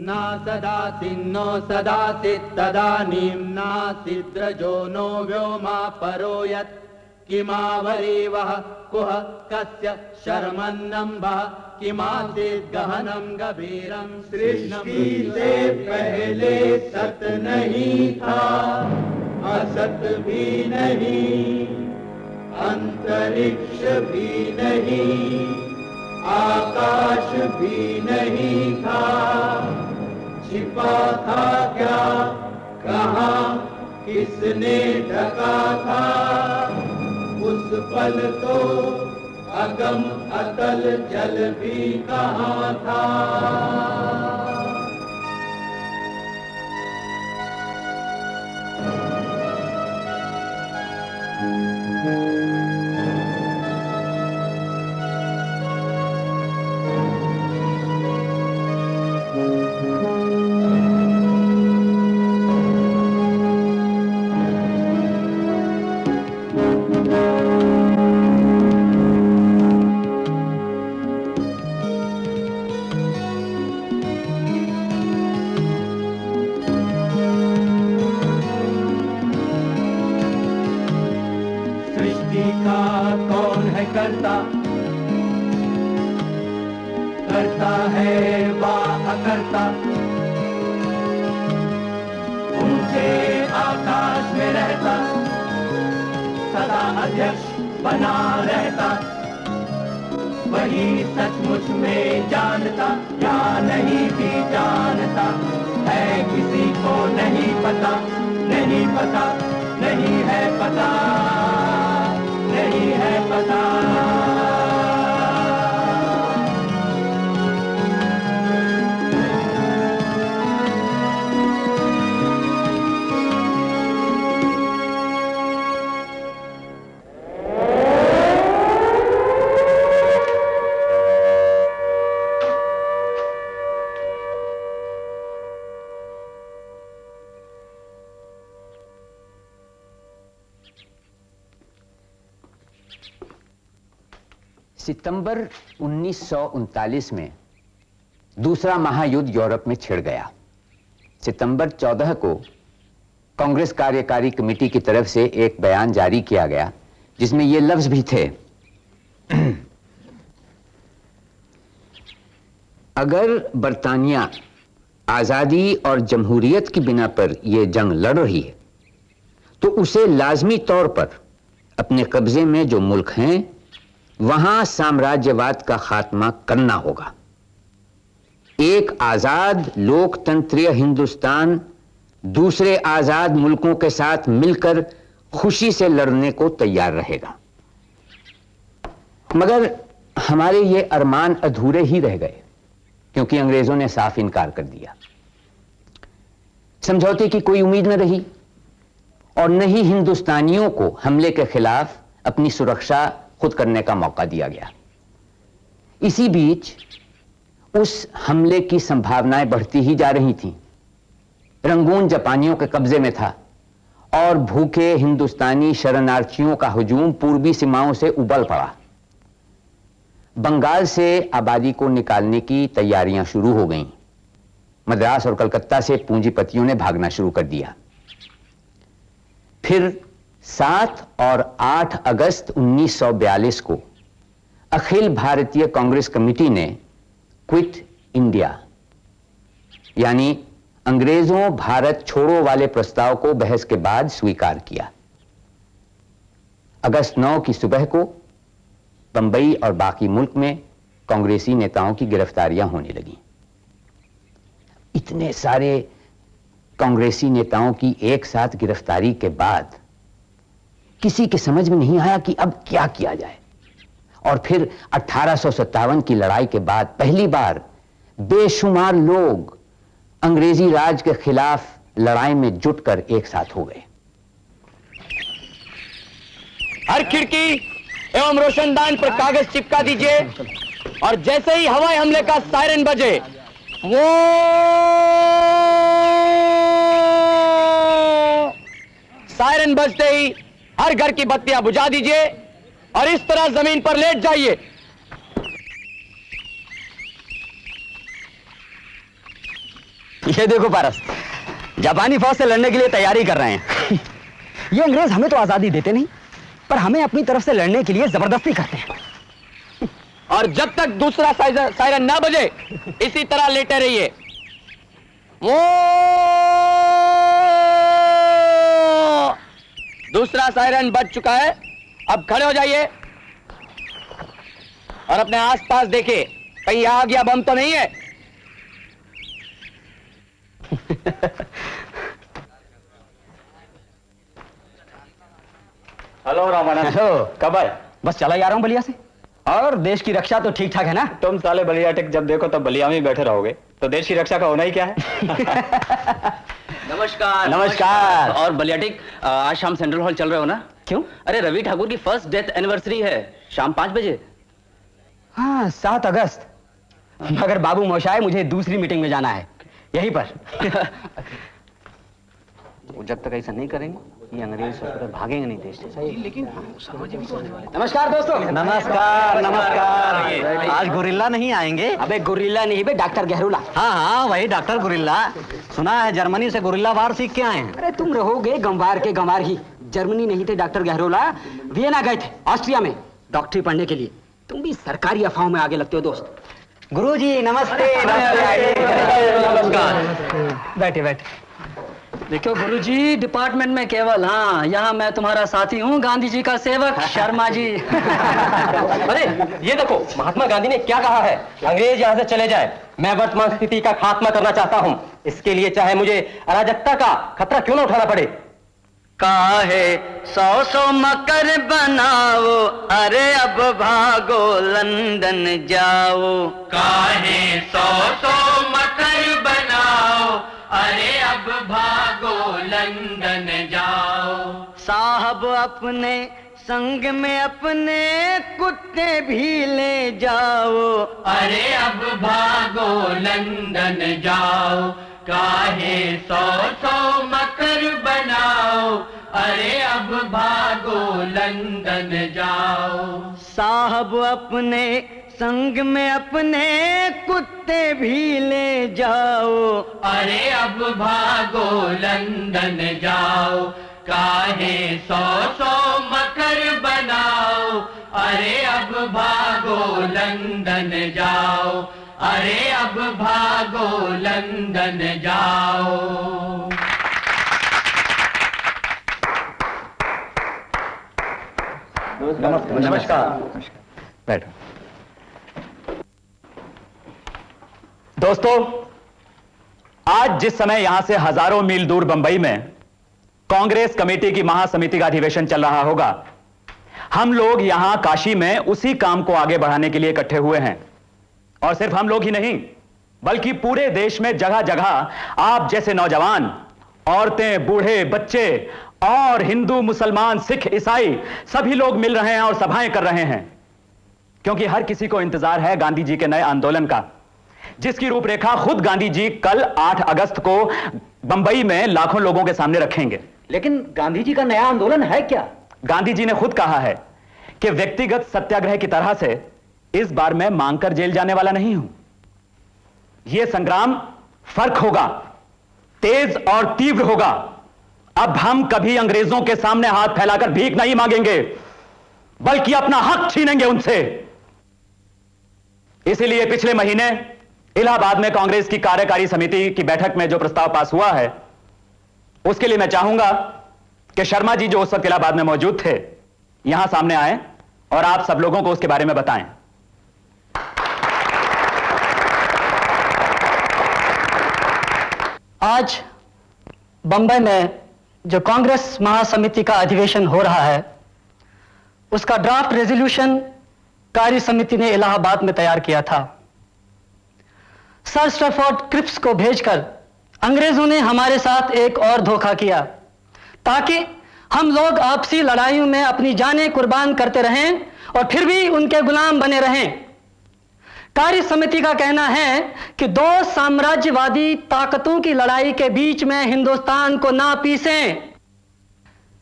न सदासिन्नो सदासित् तदानीं नासिद्रजो नो व्योमा परो यत् किमावरीवः कुह कस्य शर्मन्नम्भः किमासीत् गहनं गभीरं। सृष्टि से पहले सत नहीं था, असत भी नहीं, अंतरिक्ष भी नहीं, आकाश भी नहीं था। छिपा था क्या, कहाँ, किसने ढका था? उस पल तो अगम अतल जल भी कहाँ था। करता है वा अकर्ता, ऊंचे आकाश में रहता, सदा अध्यक्ष बना रहता। वही सचमुच में जानता या नहीं भी जानता है, किसी को नहीं पता, नहीं पता, नहीं है पता, नहीं है पता। सितंबर 1939 में दूसरा महायुद्ध यूरोप में छिड़ गया। सितंबर 14 को कांग्रेस कार्यकारी कमेटी की तरफ से एक बयान जारी किया गया, जिसमें ये लफ्ज भी थे, अगर बरतानिया आजादी और जमहूरियत की बिना पर यह जंग लड़ रही है तो उसे लाजमी तौर पर अपने कब्जे में जो मुल्क हैं वहां साम्राज्यवाद का खात्मा करना होगा। एक आजाद लोकतंत्रीय हिंदुस्तान दूसरे आजाद मुल्कों के साथ मिलकर खुशी से लड़ने को तैयार रहेगा। मगर हमारे ये अरमान अधूरे ही रह गए, क्योंकि अंग्रेजों ने साफ इनकार कर दिया। समझौते की कोई उम्मीद न रही और न ही हिंदुस्तानियों को हमले के खिलाफ अपनी सुरक्षा खुद करने का मौका दिया गया। इसी बीच उस हमले की संभावनाएं बढ़ती ही जा रही थीं। रंगून जापानियों के कब्जे में था और भूखे हिंदुस्तानी शरणार्थियों का हुजूम पूर्वी सीमाओं से उबल पड़ा। बंगाल से आबादी को निकालने की तैयारियां शुरू हो गईं। मद्रास और कलकत्ता से पूंजीपतियों ने भागना शुरू कर दिया। फिर 7 और 8 अगस्त 1942 को अखिल भारतीय कांग्रेस कमेटी ने क्विट इंडिया यानी अंग्रेजों भारत छोड़ो वाले प्रस्ताव को बहस के बाद स्वीकार किया। अगस्त 9 की सुबह को बंबई और बाकी मुल्क में कांग्रेसी नेताओं की गिरफ्तारियां होने लगीं। इतने सारे कांग्रेसी नेताओं की एक साथ गिरफ्तारी के बाद किसी के समझ में नहीं आया कि अब क्या किया जाए। और फिर 1857 की लड़ाई के बाद पहली बार बेशुमार लोग अंग्रेजी राज के खिलाफ लड़ाई में जुटकर एक साथ हो गए। हर खिड़की एवं रोशनदान पर कागज चिपका दीजिए और जैसे ही हवाई हमले का सायरन बजे वो सायरन बजते ही हर घर की बत्तियां बुझा दीजिए और इस तरह जमीन पर लेट जाइए। ये देखो पारस, जापानी फौज से लड़ने के लिए तैयारी कर रहे हैं। ये अंग्रेज हमें तो आजादी देते नहीं, पर हमें अपनी तरफ से लड़ने के लिए जबरदस्ती करते हैं। और जब तक दूसरा सायरन ना बजे, इसी तरह लेटे रहिए। वो दूसरा सायरन बज चुका है, अब खड़े हो जाइए और अपने आसपास देखिए, कहीं आग या बम तो नहीं है। हेलो रामानंद। हेलो। कब आए? बस चला जा रहा हूं बलिया से। और देश की रक्षा तो ठीक ठाक है ना? तुम साले बलिया टिक जब देखो तब बलिया में ही बैठे रहोगे, तो देश की रक्षा का होना ही क्या है? नमस्कार। नमस्कार। और बलियाटिक, आज शाम सेंट्रल हॉल चल रहे हो ना? क्यों? अरे रवि ठाकुर की फर्स्ट डेथ एनिवर्सरी है, शाम 5 बजे। हाँ, 7 अगस्त। मगर बाबू मोशाय, मुझे दूसरी मीटिंग में जाना है, यहीं पर। वो जब तक ऐसा नहीं करेंगे, ये अंग्रेज भागेंगे नहीं देश से। लेकिन नमस्कार दोस्तों। नमस्कार नमस्कार। आज गुरिल्ला नहीं आएंगे? अबे गुरिल्ला नहीं बे, डॉक्टर गहरुला। हाँ हाँ, वही डॉक्टर गुरिल्ला। सुना है जर्मनी से गुरिल्ला वार सीख के आए हैं। अरे तुम रहोगे गंवार के गंवार ही। जर्मनी नहीं थे डॉक्टर गहरुला, वियना गए थे ऑस्ट्रिया में डॉक्टरी पढ़ने के लिए। तुम भी सरकारी अफवाहों में आगे लगते हो दोस्त। गुरुजी नमस्ते। नमस्कार। बैठे बैठे। देखो गुरुजी, डिपार्टमेंट में केवल, हाँ, यहाँ मैं तुम्हारा साथी हूँ, गांधी जी का सेवक शर्मा जी। अरे ये देखो, महात्मा गांधी ने क्या कहा है, अंग्रेज यहाँ से चले जाए, मैं वर्तमान स्थिति का खात्मा करना चाहता हूँ। इसके लिए चाहे मुझे अराजकता का खतरा क्यों ना उठाना पड़े। काहे 100 मकर बनाओ, अरे अब भागो लंदन जाओ। काहे 100 मकर बनाओ, अरे अब भागो लंदन जाओ। साहब अपने संग में अपने कुत्ते भी ले जाओ, अरे अब भागो लंदन जाओ। काहे 100 मकर बनाओ, अरे अब भागो लंदन जाओ। साहब अपने संग में अपने कुत्ते भी ले जाओ, अरे अब भागो लंदन जाओ। काहे 100 मकर बनाओ, अरे अब भागो लंदन जाओ, अरे अब भागो लंदन जाओ। नमस्कार। बैठो। दोस्तों, आज जिस समय यहां से हजारों मील दूर बंबई में कांग्रेस कमेटी की महासमिति का अधिवेशन चल रहा होगा, हम लोग यहां काशी में उसी काम को आगे बढ़ाने के लिए इकट्ठे हुए हैं। और सिर्फ हम लोग ही नहीं, बल्कि पूरे देश में जगह जगह आप जैसे नौजवान, औरतें, बूढ़े, बच्चे और हिंदू, मुसलमान, सिख, ईसाई सभी लोग मिल रहे हैं और सभाएं कर रहे हैं, क्योंकि हर किसी को इंतजार है गांधी जी के नए आंदोलन का, जिसकी रूपरेखा खुद गांधी जी कल 8 अगस्त को बंबई में लाखों लोगों के सामने रखेंगे। लेकिन गांधी जी का नया आंदोलन है क्या? गांधी जी ने खुद कहा है कि व्यक्तिगत सत्याग्रह की तरह से इस बार मैं मांगकर जेल जाने वाला नहीं हूं। यह संग्राम फर्क होगा, तेज और तीव्र होगा। अब हम कभी अंग्रेजों के सामने हाथ फैलाकर भीख नहीं मांगेंगे, बल्कि अपना हक छीनेंगे उनसे। इसीलिए पिछले महीने इलाहाबाद में कांग्रेस की कार्यकारी समिति की बैठक में जो प्रस्ताव पास हुआ है, उसके लिए मैं चाहूंगा कि शर्मा जी जो उस वक्त इलाहाबाद में मौजूद थे, यहां सामने आए और आप सब लोगों को उसके बारे में बताएं। आज बंबई में जो कांग्रेस महासमिति का अधिवेशन हो रहा है, उसका ड्राफ्ट रेजोल्यूशन कार्य समिति ने इलाहाबाद में तैयार किया था। सर स्टैफोर्ड क्रिप्स को भेजकर अंग्रेजों ने हमारे साथ एक और धोखा किया, ताकि हम लोग आपसी लड़ाइयों में अपनी जानें कुर्बान करते रहें और फिर भी उनके गुलाम बने रहें। कार्य समिति का कहना है कि 2 साम्राज्यवादी ताकतों की लड़ाई के बीच में हिंदुस्तान को ना पीसें।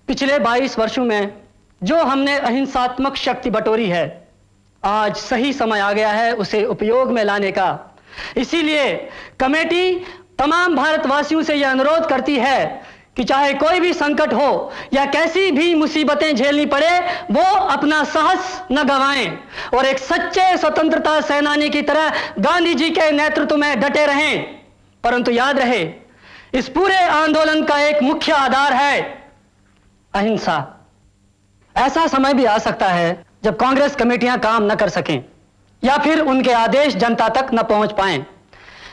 पिछले 22 वर्षों में जो हमने अहिंसात्मक शक्ति बटोरी है, आज सही समय आ गया है उसे उपयोग में लाने का। इसीलिए कमेटी तमाम भारतवासियों से यह अनुरोध करती है कि चाहे कोई भी संकट हो या कैसी भी मुसीबतें झेलनी पड़े, वो अपना साहस न गंवाएं और एक सच्चे स्वतंत्रता सेनानी की तरह गांधी जी के नेतृत्व में डटे रहें। परंतु याद रहे, इस पूरे आंदोलन का एक मुख्य आधार है अहिंसा। ऐसा समय भी आ सकता है जब कांग्रेस कमेटियां काम न कर सकें या फिर उनके आदेश जनता तक न पहुंच पाएं।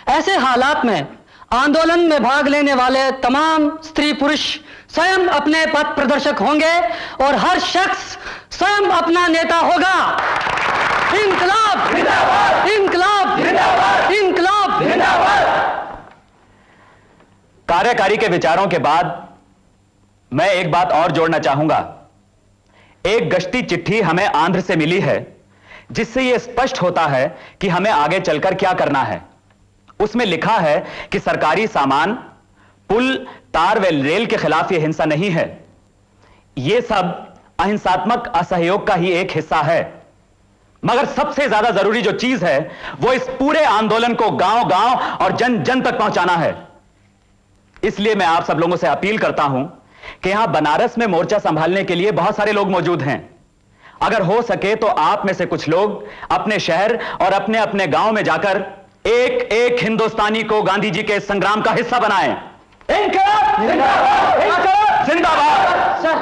ऐसे हालात में आंदोलन में भाग लेने वाले तमाम स्त्री पुरुष स्वयं अपने पथ प्रदर्शक होंगे और हर शख्स स्वयं अपना नेता होगा। इंकलाब जिंदाबाद, इंकलाब जिंदाबाद, इंकलाब जिंदाबाद। कार्यकारी के विचारों के बाद मैं एक बात और जोड़ना चाहूंगा। एक गश्ती चिट्ठी हमें आंध्र से मिली है, जिससे यह स्पष्ट होता है कि हमें आगे चलकर क्या करना है। उसमें लिखा है कि सरकारी सामान, पुल, तार व रेल के खिलाफ यह हिंसा नहीं है। यह सब अहिंसात्मक असहयोग का ही एक हिस्सा है। मगर सबसे ज्यादा जरूरी जो चीज है वो इस पूरे आंदोलन को गांव-गांव और जन जन तक पहुंचाना है। इसलिए मैं आप सब लोगों से अपील करता हूं कि यहां बनारस में मोर्चा संभालने के लिए बहुत सारे लोग मौजूद हैं। अगर हो सके तो आप में से कुछ लोग अपने शहर और अपने अपने गांव में जाकर एक एक हिंदुस्तानी को गांधी जी के संग्राम का हिस्सा बनाएं। इंकलाब जिंदाबाद, इंकलाब जिंदाबाद। सर,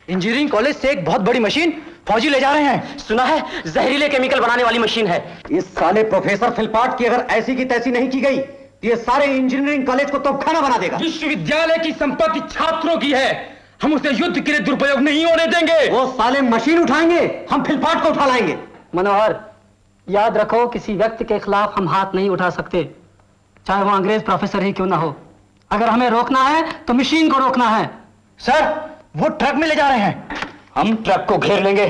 इंजीनियरिंग कॉलेज से एक बहुत बड़ी मशीन फौजी ले जा रहे हैं। सुना है जहरीले केमिकल बनाने वाली मशीन है। इस साले प्रोफेसर फिलपाट की अगर ऐसी की तैसी नहीं की गई तो ये सारे इंजीनियरिंग कॉलेज को तोपखाना बना देगा। विश्वविद्यालय की संपत्ति छात्रों की है, हम उसे युद्ध के लिए दुरुपयोग नहीं होने देंगे। वो साले मशीन उठाएंगे, हम फिलपाट को उठा लाएंगे। मनोहर, याद रखो, किसी व्यक्ति के खिलाफ हम हाथ नहीं उठा सकते, चाहे वो अंग्रेज प्रोफेसर ही क्यों ना हो। अगर हमें रोकना है तो मशीन को रोकना है। सर, वो ट्रक में ले जा रहे हैं। हम ट्रक को घेर लेंगे,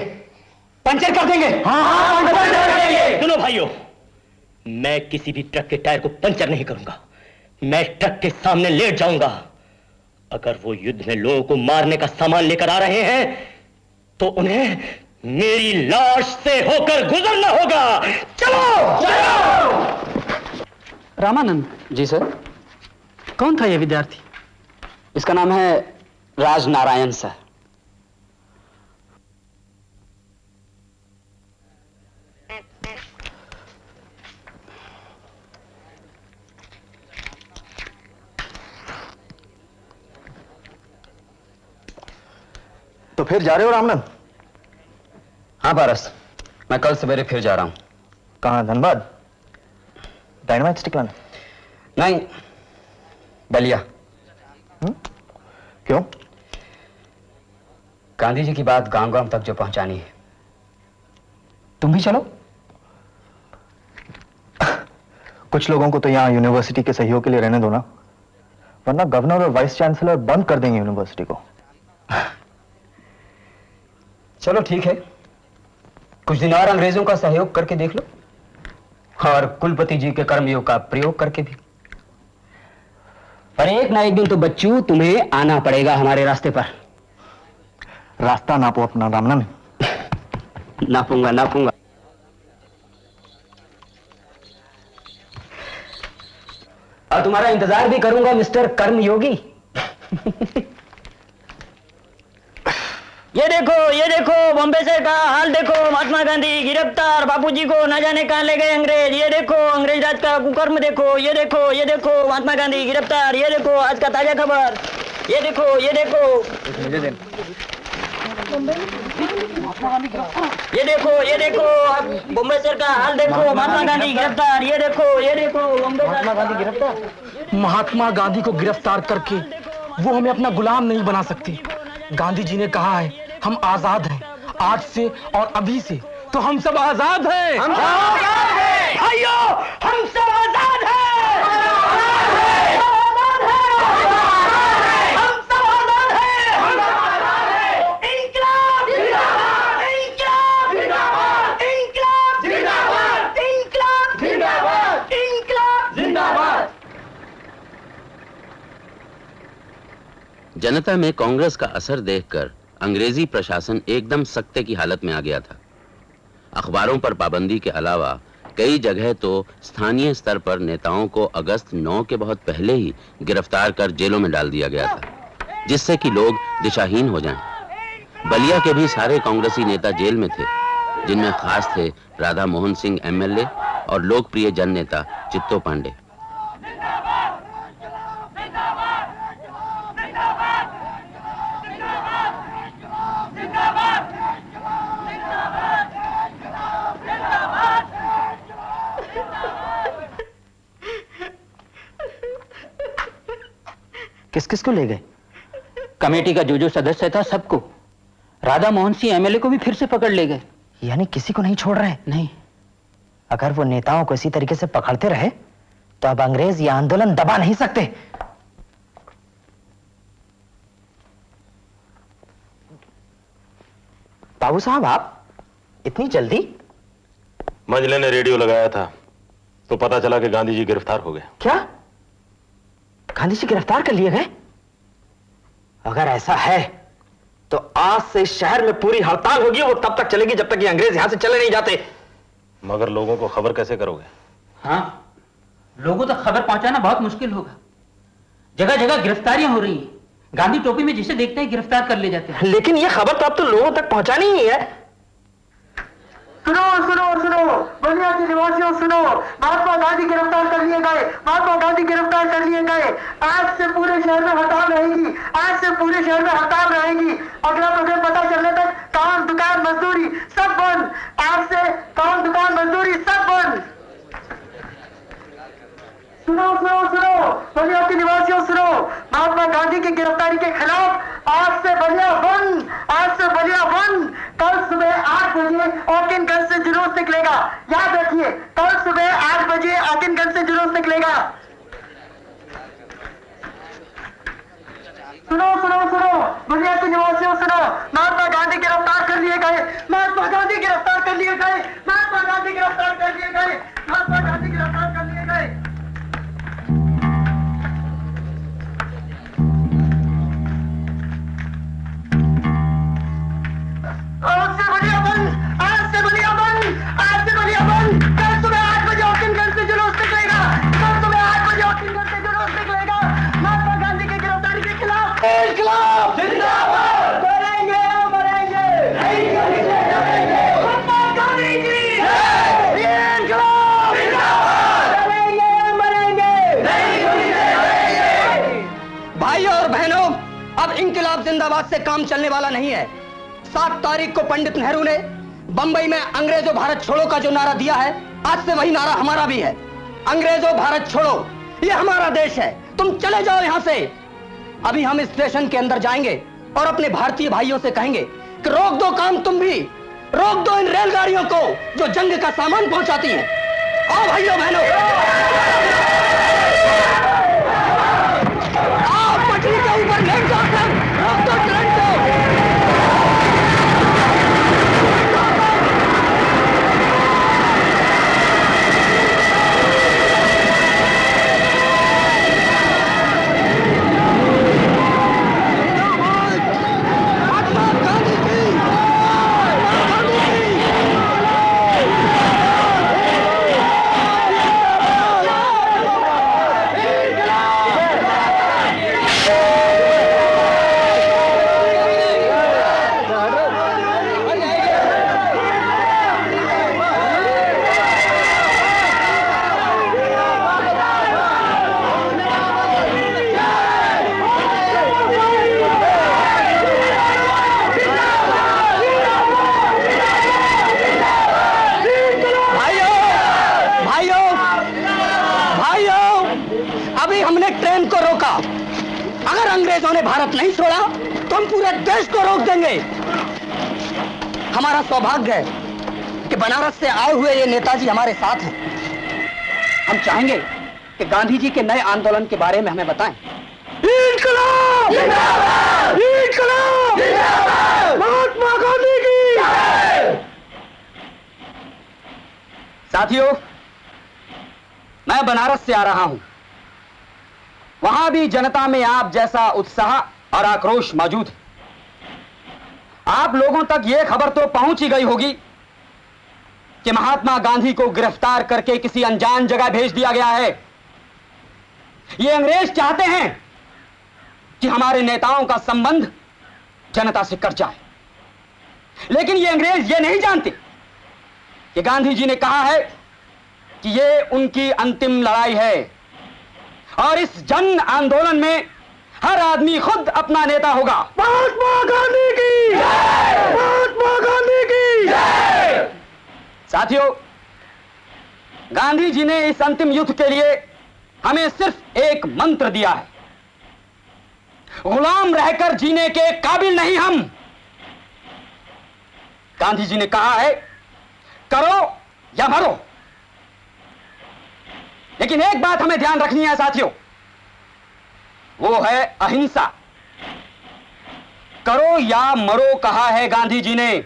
पंचर कर देंगे। हाँ, पंचर कर देंगे। सुनो भाइयों, मैं किसी भी ट्रक के टायर को पंचर नहीं करूंगा। मैं ट्रक के सामने लेट जाऊंगा। अगर वो युद्ध में लोगों को मारने का सामान लेकर आ रहे हैं तो उन्हें मेरी लाश से होकर गुजरना होगा। चलो, चलो। रामानंद जी सर। कौन था ये विद्यार्थी? इसका नाम है राज नारायण सर। तो फिर जा रहे हो रामनंद? हाँ पारस, मैं कल सवेरे फिर जा रहा हूं। कहां, धनबाद? डायनामाइट स्टिक लाने? नहीं, बलिया। क्यों? गांधी जी की बात गांव गांव तक जो पहुंचानी है। तुम भी चलो। कुछ लोगों को तो यहाँ यूनिवर्सिटी के सहयोग के लिए रहने दो ना, वरना गवर्नर और वाइस चांसलर बंद कर देंगे यूनिवर्सिटी को। चलो ठीक है, कुछ दिन और अंग्रेजों का सहयोग करके देख लो, और कुलपति जी के कर्मयोग का प्रयोग करके भी। पर एक ना एक दिन तो बच्चों तुम्हें आना पड़ेगा हमारे रास्ते पर। रास्ता नापो अपना रामनंद। नापूंगा, नापूंगा। और तुम्हारा इंतजार भी करूंगा मिस्टर कर्मयोगी। ये देखो बॉम्बे से का हाल देखो। महात्मा गांधी गिरफ्तार, बापूजी को न जाने कहां ले गए अंग्रेज। ये देखो अंग्रेज राज का कुकर्म देखो। ये देखो महात्मा गांधी गिरफ्तार। ये देखो आज का ताजा खबर। ये देखो ये देखो बॉम्बे शहर का हाल देखो। महात्मा गांधी गिरफ्तार। ये देखो बॉम्बे महात्मा गांधी गिरफ्तार। महात्मा गांधी को गिरफ्तार करके वो हमें अपना गुलाम नहीं बना सकती। गांधी जी ने कहा है हम आजाद हैं, आज से और अभी से तो हम सब आजाद हैं। हम सब आजाद हैं भाइयों, हम सब आजाद हैं। इंकलाब जिंदाबाद, इंकलाब जिंदाबाद, इंकलाब जिंदाबाद, इंकलाब जिंदाबाद, इंकलाब जिंदाबाद। जनता में कांग्रेस का असर देखकर अंग्रेजी प्रशासन एकदम सख्ते की हालत में आ गया था। अखबारों पर पाबंदी के अलावा कई जगह तो स्थानीय स्तर पर नेताओं को अगस्त 9 के बहुत पहले ही गिरफ्तार कर जेलों में डाल दिया गया था, जिससे कि लोग दिशाहीन हो जाएं। बलिया के भी सारे कांग्रेसी नेता जेल में थे, जिनमें खास थे राधा मोहन सिंह एमएलए और लोकप्रिय जन नेता चित्तो पांडे। किस किस को ले गए? कमेटी का जो सदस्य था सबको। राधा मोहन सिंह एमएलए को भी फिर से पकड़ ले गए। यानी किसी को नहीं छोड़ रहे? नहीं। अगर वो नेताओं को इसी तरीके से पकड़ते रहे तो अब अंग्रेज ये आंदोलन दबा नहीं सकते। बाबू साहब, आप इतनी जल्दी? मंजले ने रेडियो लगाया था तो पता चला कि गांधी जी गिरफ्तार हो गए। क्या? गांधी जी गिरफ्तार कर लिए गए? अगर ऐसा है तो आज से इस शहर में पूरी हड़ताल होगी। वो तब तक चलेगी जब तक ये अंग्रेज यहां से चले नहीं जाते। मगर लोगों को खबर कैसे करोगे? हाँ, लोगों तक खबर पहुंचाना बहुत मुश्किल होगा। जगह जगह गिरफ्तारियां हो रही हैं। गांधी टोपी में जिसे देखते हैं गिरफ्तार कर ले जाते हैं। लेकिन ये खबर तो अब तो लोगों तक पहुंचानी ही है। सुनो सुनो सुनो, बलिया के निवासियों सुनो, महात्मा गांधी गिरफ्तार कर लिए गए, महात्मा गांधी गिरफ्तार कर लिए गए। आज से पूरे शहर में हड़ताल रहेगी, आज से पूरे शहर में हड़ताल रहेगी। अगला मुझे पता चलने तक काम, दुकान, मजदूरी सब बंद। आज से काम, दुकान, मजदूरी सब बंद। सुनो सुनो सुनो, बलिया के निवासियों सुनो, महात्मा गांधी की गिरफ्तारी के खिलाफ आज से बलिया बंद, आज से बलिया बंद। कल सुबह 8 बजे आकिनगंज से जुलूस निकलेगा। याद रखिए, कल सुबह 8 बजे आकिनगंज से जुलूस निकलेगा। सुनो सुनो सुनो, बलिया के निवासियों सुनो, महात्मा गांधी गिरफ्तार कर लिए गए, महात्मा गांधी गिरफ्तार कर लिए गए, महात्मा गांधी गिरफ्तार कर लिए गए, महात्मा गांधी गिरफ्तार कर लिए गए। आज से बलिया बंद, आज से बलिया बंद, आज से बलिया बंद। कल सुबह 8 बजे आकिनगंज से जुलूस निकलेगा, कल सुबह 8 बजे आकिनगंज से जुलूस निकलेगा। महात्मा गांधी की गिरफ्तारी के खिलाफ इंकलाब जिंदाबाद। करेंगे मरेंगे, नहीं करेंगे। महात्मा गांधी की इंकलाब जिंदाबाद। करेंगे मरेंगे, नहीं करेंगे। भाइयों और बहनों, अब इंकलाब जिंदाबाद से काम चलने वाला नहीं है। 7 तारीख को पंडित नेहरू ने बंबई में अंग्रेजों भारत छोड़ो का जो नारा दिया है, आज से वही नारा हमारा भी है। अंग्रेजों भारत छोड़ो, ये हमारा देश है, तुम चले जाओ यहां से। अभी हम स्टेशन के अंदर जाएंगे और अपने भारतीय भाइयों से कहेंगे कि रोक दो काम, तुम भी रोक दो इन रेलगाड़ियों को जो जंग का सामान पहुंचाती हैं। आओ भाइयों बहनों, आओ पटरी के ऊपर लेट जाओ, रोक दो ट्रेन को। अंग्रेजों ने भारत नहीं छोड़ा तो हम पूरे देश को रोक देंगे। हमारा सौभाग्य है कि बनारस से आए हुए ये नेताजी हमारे साथ हैं। हम चाहेंगे कि गांधी जी के नए आंदोलन के बारे में हमें बताएं। इंकलाब जिंदाबाद! इंकलाब जिंदाबाद! महात्मा गांधी की! साथियों, मैं बनारस से आ रहा हूं। वहां भी जनता में आप जैसा उत्साह और आक्रोश मौजूद है। आप लोगों तक यह खबर तो पहुंच ही गई होगी कि महात्मा गांधी को गिरफ्तार करके किसी अनजान जगह भेज दिया गया है। ये अंग्रेज चाहते हैं कि हमारे नेताओं का संबंध जनता से कट जाए, लेकिन ये अंग्रेज ये नहीं जानते कि गांधी जी ने कहा है कि ये उनकी अंतिम लड़ाई है और इस जन आंदोलन में हर आदमी खुद अपना नेता होगा। महात्मा गांधी की जय! महात्मा गांधी की जय! साथियों, गांधी जी ने इस अंतिम युद्ध के लिए हमें सिर्फ एक मंत्र दिया है, गुलाम रहकर जीने के काबिल नहीं हम। गांधी जी ने कहा है करो या मरो, लेकिन एक बात हमें ध्यान रखनी है साथियों, वो है अहिंसा। करो या मरो कहा है गांधी जी ने,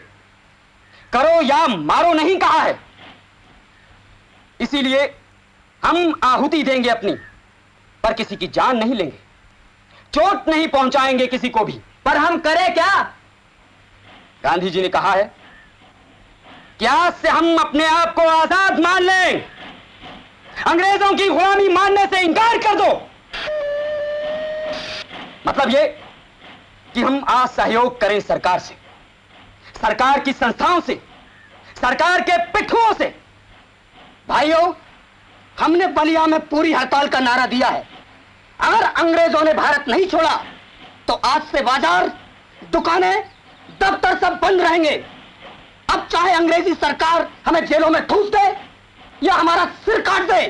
करो या मारो नहीं कहा है। इसीलिए हम आहुति देंगे अपनी, पर किसी की जान नहीं लेंगे, चोट नहीं पहुंचाएंगे किसी को भी। पर हम करें क्या? गांधी जी ने कहा है कि आज से हम अपने आप को आजाद मान लें, अंग्रेजों की गुलामी मानने से इंकार कर दो। मतलब ये कि हम आज सहयोग करें सरकार से, सरकार की संस्थाओं से, सरकार के पिट्ठुओं से। भाइयों, हमने बलिया में पूरी हड़ताल का नारा दिया है। अगर अंग्रेजों ने भारत नहीं छोड़ा तो आज से बाजार, दुकानें, दफ्तर सब बंद रहेंगे। अब चाहे अंग्रेजी सरकार हमें जेलों में ठूस दे या हमारा सिर काट दे।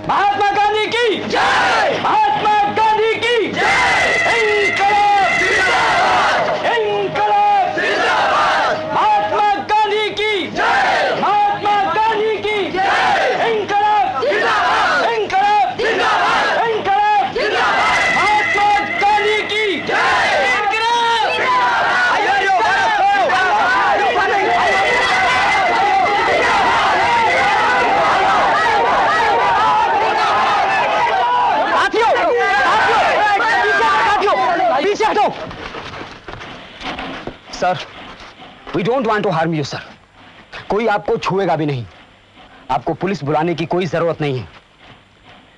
महात्मा गांधी की जय! महात्मा गांधी की जय! इंकलाब जिंदाबाद! इंकलाब जिंदाबाद! महात्मा गांधी की जय! महात्मा गांधी की जय! इंकलाब जिंदाबाद! इंकलाब जिंदाबाद! इंकलाब जिंदाबाद! महात्मा गांधी की जय! इंकलाब sir, we don't want to harm you sir. कोई आपको छुएगा भी नहीं, आपको पुलिस बुलाने की कोई जरूरत नहीं है।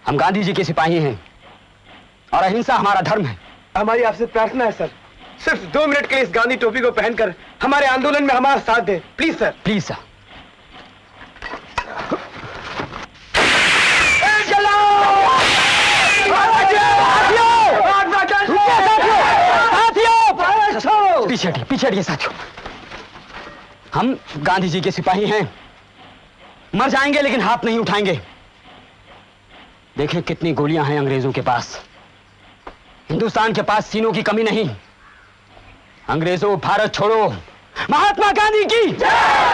हम गांधी जी के सिपाही हैं और अहिंसा हमारा धर्म है। हमारी आपसे प्रार्थना है सर, सिर्फ 2 मिनट के लिए इस गांधी टोपी को पहनकर हमारे आंदोलन में हमारा साथ दें, प्लीज सर। Please sir. पीछे हटिए साथियों, हम गांधी जी के सिपाही हैं, मर जाएंगे लेकिन हाथ नहीं उठाएंगे। देखें कितनी गोलियां हैं अंग्रेजों के पास, हिंदुस्तान के पास सीनों की कमी नहीं। अंग्रेजों, भारत छोड़ो। महात्मा गांधी की जय!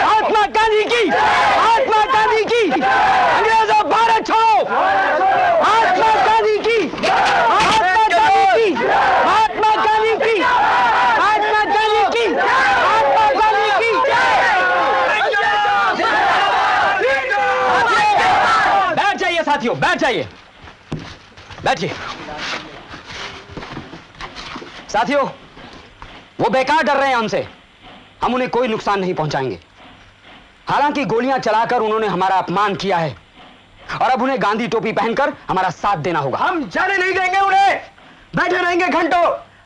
महात्मा गांधी की जय! महात्मा गांधी की जय! अंग्रेजों, भारत छोड़ो। महात्मा गांधी की जय! महात्मा गांधी की जय! महात्मा गांधी की जय! महात्मा गांधी की जय! महात्मा गांधी की जय! बैठ जाइए साथियों, बैठ जाइए, बैठिए। साथियों, वो बेकार डर रहे हैं हमसे, हम उन्हें कोई नुकसान नहीं पहुंचाएंगे। हालांकि गोलियां चलाकर उन्होंने हमारा अपमान किया है और अब उन्हें गांधी टोपी पहनकर हमारा साथ देना होगा। हम जाने नहीं देंगे उन्हें, बैठे रहेंगे घंटों,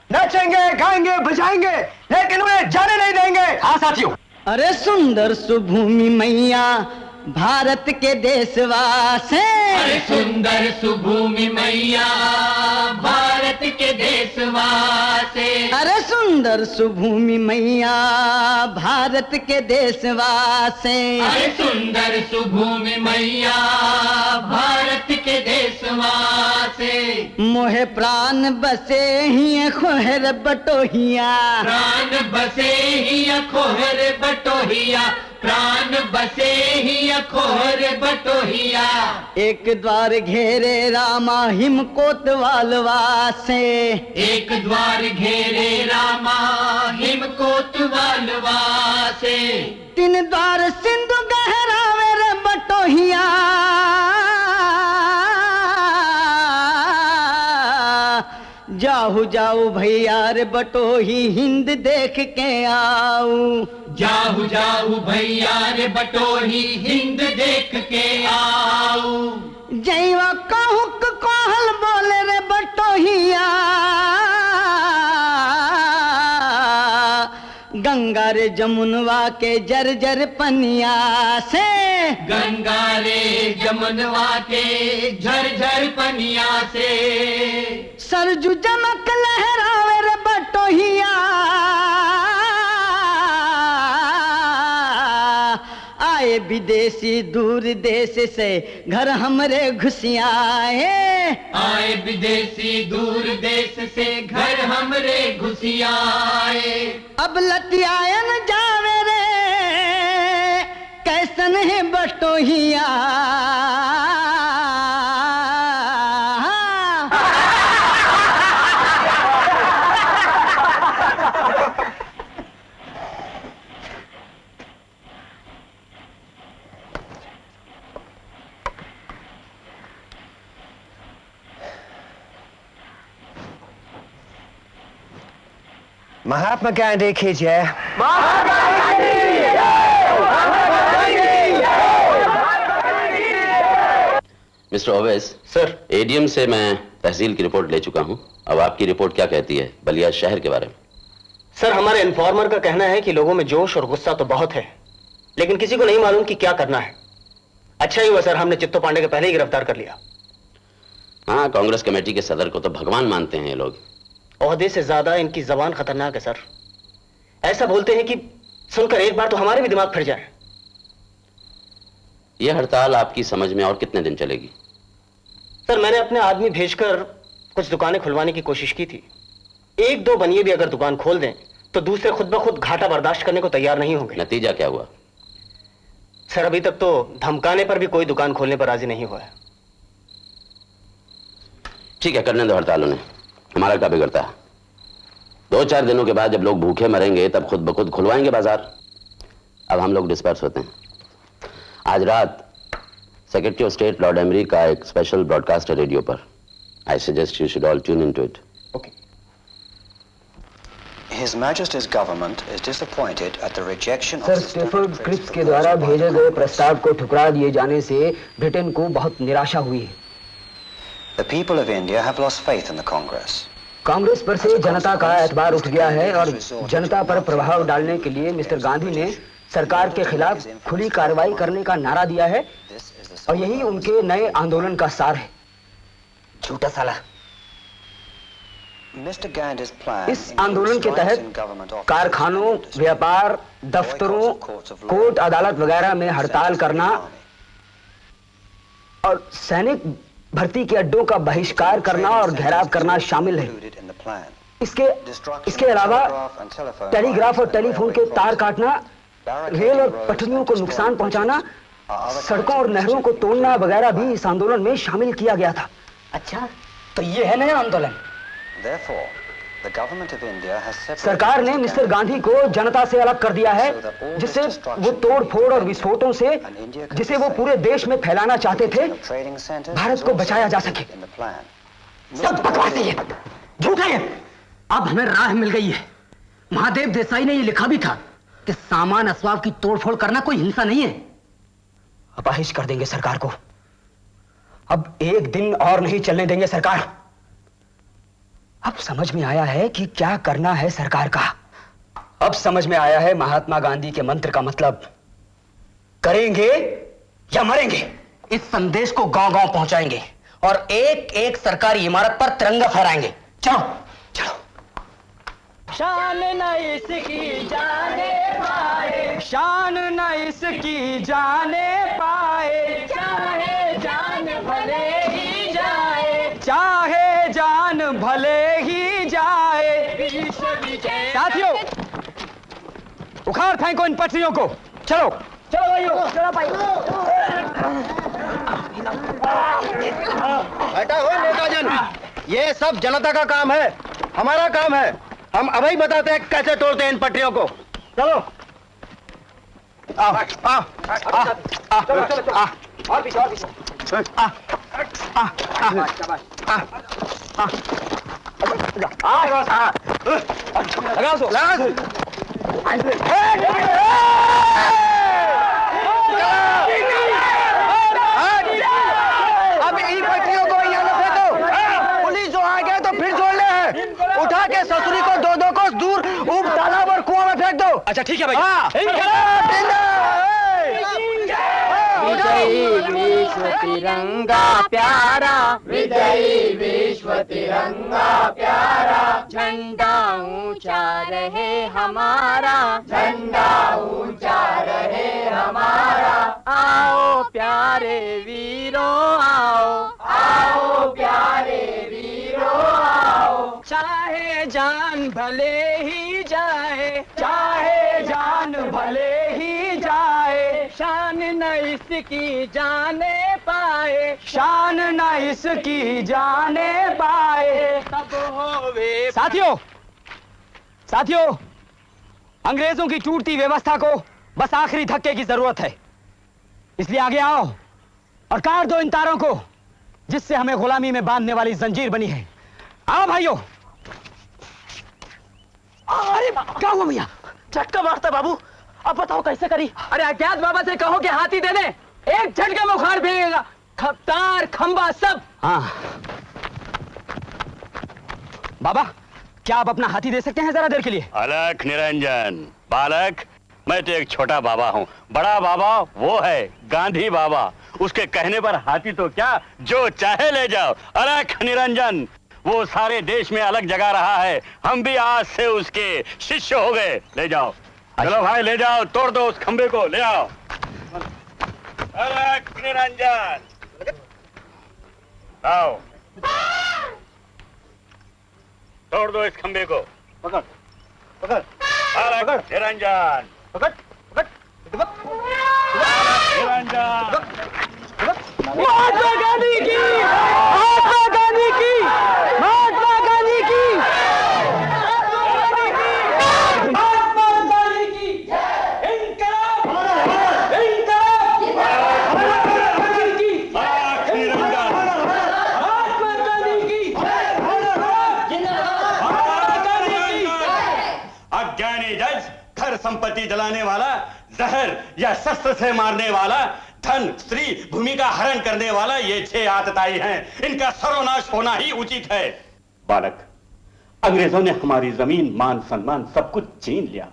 नचेंगे, गाएंगे, बजाएंगे, लेकिन उन्हें जाने नहीं देंगे। हाँ साथियों। अरे सुंदर सुभूमि मैया भारत के देशवासी, अरे सुंदर सुभूमि मैया भारत के देशवासी, अरे सुंदर सुभूमि मैया भारत के देशवासी, अरे सुंदर सुभूमि मैया भारत के देशवासी। मोहे प्राण बसे ही खोहर बटोहिया, प्राण बसे ही खोहर बटोहिया, प्राण बसे ही खोहर बटोहिया। एक द्वार घेरे रामा हिम कोतवालवा से, एक द्वार घेरे रामा हिम कोतवालवा से। 3 द्वार सिंधु गहरावे रे बटोहिया, जाऊ जाऊ भैया रे बटोही हिंद देख के आऊं। जाऊ जाऊ भैया रे बटोही हिंद देख के आऊं। जैवा काहुक कोहल बोले रे बटोहिया, गंगा रे जमुनवा के जर जर पनिया से, गंगा रे जमुनवा के झर झर पनिया से, सरजू चमक लहरावे रे बटोहिया, आए विदेशी दूर देश से घर हमरे घुसियाए। आए विदेशी दूर देश से घर हमरे घुसियाए। अब लतियायन जावे रे कैसन है बटोहिया, महात्मा गांधी की जय। मिस्टर ओवैस सर, एडीएम से मैं तहसील की रिपोर्ट ले चुका हूं। अब आपकी रिपोर्ट क्या कहती है बलिया शहर के बारे में? सर, हमारे इन्फॉर्मर का कहना है कि लोगों में जोश और गुस्सा तो बहुत है, लेकिन किसी को नहीं मालूम कि क्या करना है। अच्छा ही हुआ सर, हमने चित्तो पांडे को पहले ही गिरफ्तार कर लिया। हाँ, कांग्रेस कमेटी के सदर को तो भगवान मानते हैं ये लोग। ओहदे से ज्यादा इनकी जबान खतरनाक है सर। ऐसा बोलते हैं कि सुनकर एक बार तो हमारे भी दिमाग फिर जाए। यह हड़ताल आपकी समझ में और कितने दिन चलेगी? सर, मैंने अपने आदमी भेजकर कुछ दुकानें खुलवाने की कोशिश की थी। एक दो बनिए भी अगर दुकान खोल दें तो दूसरे खुद ब खुद घाटा बर्दाश्त करने को तैयार नहीं होंगे। नतीजा क्या हुआ? सर, अभी तक तो धमकाने पर भी कोई दुकान खोलने पर राजी नहीं हुआ है। ठीक है, करने दो हड़ताल उन्हें, हमारा क्या बिगड़ता है। 2-4 दिनों के बाद जब लोग भूखे मरेंगे तब खुद ब खुद खुलवाएंगे बाजार। अब हम लोग डिस्पर्स होते हैं। आज रात secretary of state lord Amery का एक स्पेशल ब्रॉडकास्ट है रेडियो पर। I suggest you should all tune into it. Okay. His Majesty's government is disappointed at the rejection of sir, Stafford Cripps के द्वारा भेजे गए प्रस्ताव को ठुकरा दिए जाने से ब्रिटेन को बहुत निराशा हुई है। The people of India have lost faith in the Congress. Congress पर से जनता का एतबार उठ गया है और जनता पर प्रभाव डालने के लिए मिस्टर गांधी ने सरकार के खिलाफ खुली कार्रवाई करने का नारा दिया है और यही उनके नए आंदोलन का सार है। झूठा साला। इस आंदोलन के तहत कारखानों, व्यापार, दफ्तरों, कोर्ट अदालत वगैरह में हड़ताल करना और सैनिक भर्ती के अड्डों का बहिष्कार करना और घेराव करना शामिल है। इसके अलावा टेलीग्राफ और टेलीफोन के तार काटना, रेल और पटरियों को नुकसान पहुंचाना, सड़कों और नहरों को तोड़ना वगैरह भी इस आंदोलन में शामिल किया गया था। अच्छा, तो ये है नया आंदोलन। सरकार ने मिस्टर गांधी को जनता से अलग कर दिया है, जिससे वो तोड़ फोड़ और विस्फोटों से जिसे वो पूरे देश में फैलाना चाहते थे, भारत को बचाया जा सके। सब बकवास है, झूठ है। अब हमें राह मिल गई है। महादेव देसाई ने ये लिखा भी था कि सामान असबाब की तोड़फोड़ करना कोई हिंसा नहीं है। अपाहिज कर देंगे सरकार को। अब एक दिन और नहीं चलने देंगे सरकार। अब समझ में आया है कि क्या करना है सरकार का। अब समझ में आया है महात्मा गांधी के मंत्र का मतलब। करेंगे या मरेंगे, इस संदेश को गांव-गांव पहुंचाएंगे और एक-एक सरकारी इमारत पर तिरंगा फहराएंगे। चलो चलो। शान न इसकी जाने पाए, शान न इसकी जाने पाए, चाहे जान भले ही जाए, चाहे जान भले ही जाए। साथियों, उखाड़ फेंको इन पटरियों को। चलो चलो भाइयों, चलो भाई। हटा हो नेताजन, ये सब जनता का काम है, हमारा काम है। हम अभी बताते हैं कैसे तोड़ते हैं इन पटरियों को। चलो आओ आओ आओ, चलो चलो चलो, और पीछे और पीछे। लगाओ सो अब इन पटरियों को यहाँ न फेंको। पुलिस जो आ गए तो फिर छोड़ने हैं। उठा के ससुरी को 2-2 कोस दूर ऊब तालाब और कुआं में फेंक दो। अच्छा ठीक है भाई। विजयी विश्व तिरंगा प्यारा, विजयी विश्व तिरंगा प्यारा, झंडा ऊंचा रहे हमारा, झंडा ऊंचा रहे हमारा। आओ प्यारे वीरों आओ, आओ प्यारे वीरों आओ। चाहे जान भले ही जाए, चाहे जान भले ही जाए, शान न इसकी जाने पाए, शान न इसकी जाने पाए। तब होवे साथियों, अंग्रेजों की टूटती व्यवस्था को बस आखिरी धक्के की जरूरत है। इसलिए आगे आओ और काट दो इन तारों को जिससे हमें गुलामी में बांधने वाली जंजीर बनी है। आओ भाइयों। अरे क्या हुआ भैया? झटका मारता बाबू, अब बताओ कैसे करी? अरे अज्ञात बाबा से कहो कि हाथी दे दे, एक झटके में उखाड़ फेंकेगा, खपतार खंबा सब। हाँ बाबा, क्या आप अपना हाथी दे सकते हैं जरा देर के लिए? अलख निरंजन बालक, मैं तो एक छोटा बाबा हूँ, बड़ा बाबा वो है गांधी बाबा। उसके कहने पर हाथी तो क्या, जो चाहे ले जाओ। अलख निरंजन वो सारे देश में अलग जगा रहा है, हम भी आज से उसके शिष्य हो गए। ले जाओ, चलो भाई ले जाओ, तोड़ दो उस खंबे को, ले आओ। अलख निरंजन आओ, तोड़ दो इस खंबे को। पकड़ पकड़ अलख निरंजन, पकड़ पकड़ निरंजन। महात्मा गांधी की, महात्मा गांधी की, महात्मा गांधी की, महात्मा गांधी की। इनकलाब, इनकलाब, महात्मा गांधी की, महात्मा गांधी की, महात्मा गांधी की। अज्ञानी जज, घर संपत्ति जलाने वाला, जहर या शस्त्र से मारने वाला, धन स्त्री भूमि का हरण करने वाला, ये 6 आतताई हैं। इनका सर्वनाश होना ही उचित है। बालक, अंग्रेजों ने हमारी जमीन, मान सम्मान सब कुछ छीन लिया।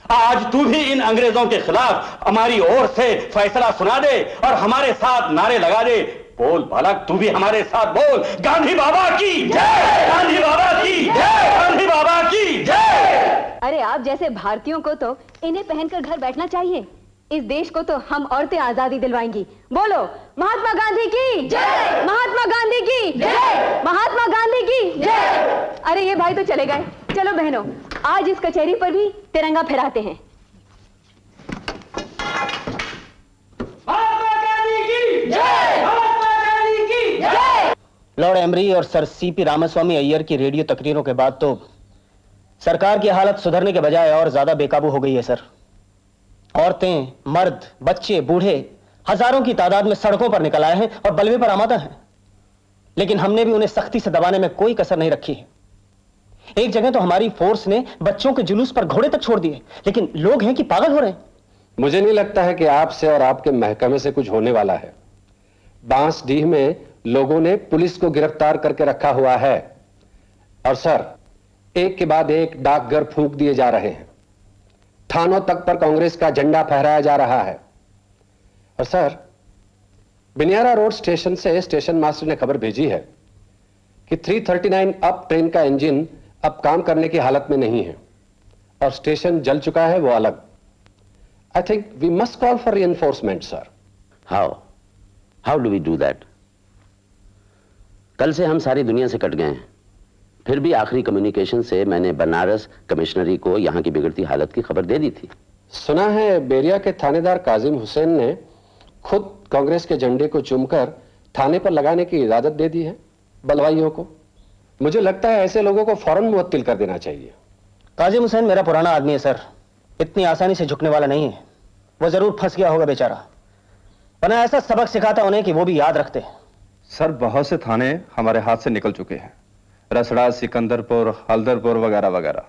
आज तू भी इन अंग्रेजों के खिलाफ हमारी ओर से फैसला सुना दे और हमारे साथ नारे लगा दे। बोल बालक, तू भी हमारे साथ बोल, गांधी बाबा की जय, गांधी बाबा की जय, गांधी बाबा की जय। अरे आप जैसे भारतीयों को तो इन्हें पहनकर घर बैठना चाहिए। इस देश को तो हम औरतें आजादी दिलवाएंगी। बोलो महात्मा गांधी की जय, महात्मा गांधी की जय, महात्मा गांधी की जय। अरे ये भाई तो चले गए, चलो बहनों आज इस कचहरी पर भी तिरंगा फहराते हैं। महात्मा गांधी की जय, महात्मा गांधी की जय। लॉर्ड एमरी और सर सीपी रामास्वामी अय्यर की रेडियो तकरीरों के बाद तो सरकार की हालत सुधरने के बजाय और ज्यादा बेकाबू हो गई है सर। औरतें, मर्द, बच्चे, बूढ़े हजारों की तादाद में सड़कों पर निकल आए हैं और बलवे पर आमादा हैं। लेकिन हमने भी उन्हें सख्ती से दबाने में कोई कसर नहीं रखी है। एक जगह तो हमारी फोर्स ने बच्चों के जुलूस पर घोड़े तक छोड़ दिए, लेकिन लोग हैं कि पागल हो रहे हैं। मुझे नहीं लगता है कि आपसे और आपके महकमे से कुछ होने वाला है। बांसडीह में लोगों ने पुलिस को गिरफ्तार करके रखा हुआ है और सर एक के बाद एक डाकघर फूंक दिए जा रहे हैं। थानों तक पर कांग्रेस का झंडा फहराया जा रहा है। और सर बिनियारा रोड स्टेशन से स्टेशन मास्टर ने खबर भेजी है कि 339 अप ट्रेन का इंजन अब काम करने की हालत में नहीं है और स्टेशन जल चुका है, वो अलग। I think we must call for reinforcement sir. How do we do that? कल से हम सारी दुनिया से कट गए हैं, फिर भी आखिरी कम्युनिकेशन से मैंने बनारस कमिश्नरी को यहां की बिगड़ती हालत की खबर दे दी थी। सुना है बेरिया के थानेदार काजिम हुसैन ने खुद कांग्रेस के झंडे को चूमकर थाने पर लगाने की इजाजत दे दी है बलवाइयों को। मुझे लगता है ऐसे लोगों को फौरन मुअत्तिल कर देना चाहिए। काजिम हुसैन मेरा पुराना आदमी है सर, इतनी आसानी से झुकने वाला नहीं है। वो जरूर फंस गया होगा बेचारा, वरना ऐसा सबक सिखाता उन्हें कि वो भी याद रखते हैं। सर बहुत से थाने हमारे हाथ से निकल चुके हैं, रसड़ा, सिकंदरपुर, हल्दरपुर वगैरह वगैरह।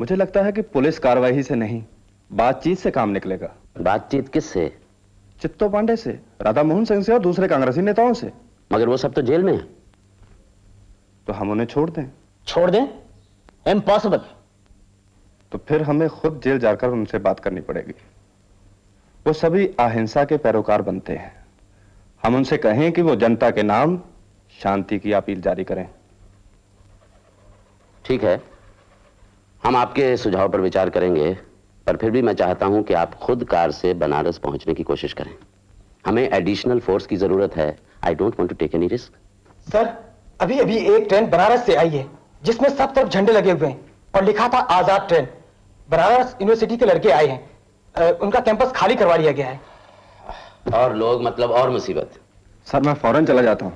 मुझे लगता है कि पुलिस कार्रवाई से नहीं, बातचीत से काम निकलेगा। बातचीत किससे? चित्तो पांडे से, राधा मोहन सिंह से और दूसरे कांग्रेसी नेताओं से। मगर वो सब तो जेल में है। तो हम उन्हें छोड़ दें? छोड़ दें? इम्पॉसिबल। तो फिर हमें खुद जेल जाकर उनसे बात करनी पड़ेगी। वो सभी अहिंसा के पैरोकार बनते हैं। हम उनसे कहें कि वो जनता के नाम शांति की अपील जारी करें। ठीक है, हम आपके सुझाव पर विचार करेंगे, पर फिर भी मैं चाहता हूं कि आप खुद कार से बनारस पहुंचने की कोशिश करें। हमें एडिशनल फोर्स की जरूरत है। I don't want to take any risk. Sir, अभी अभी एक ट्रेन बनारस से आई है जिसमें सब तरफ झंडे लगे हुए हैं और लिखा था आजाद ट्रेन। बनारस यूनिवर्सिटी के लड़के आए हैं, उनका कैंपस खाली करवा दिया गया है। और लोग मतलब और मुसीबत। सर, मैं फौरन चला जाता हूं।